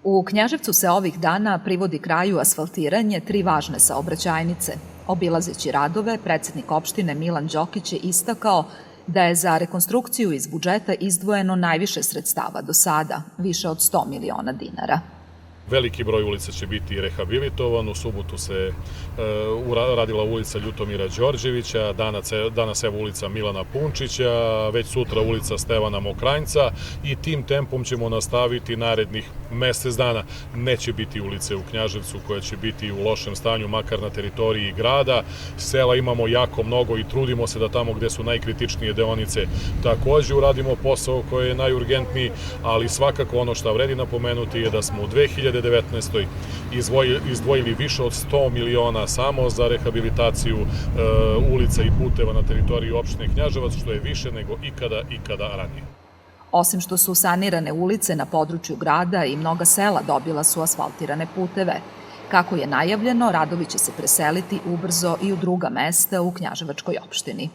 U Knjaževcu se ovih dana privodi kraju asfaltiranje 3 važne saobraćajnice. Obilazeći radove, predsednik opštine Milan Đokić je istakao da je za rekonstrukciju iz budžeta izdvojeno najviše sredstava do sada, više od 100 miliona dinara. Veliki broj ulica će biti rehabilitovan, u subotu se radila ulica Ljutomira Đorđevića, danas evo ulica Milana Punčića, već sutra ulica Stevana Mokranjca i tim tempom ćemo nastaviti narednih mesec dana. Neće biti ulice u Knjaževcu koje će biti u lošem stanju, makar na teritoriji grada. Sela imamo jako mnogo i trudimo se da tamo gde su najkritičnije deonice takođe uradimo posao koji je najurgentniji, ali svakako ono što vredi napomenuti je da smo u 2019. izdvojili više od 100 miliona samo za rehabilitaciju ulica i puteva na teritoriji opštine Knjaževac, što je više nego ikada ranije. Osim što su sanirane ulice na području grada i mnoga sela dobila su asfaltirane puteve. Kako je najavljeno, radovi će se preseliti ubrzo i u druga mesta u Knjaževačkoj opštini.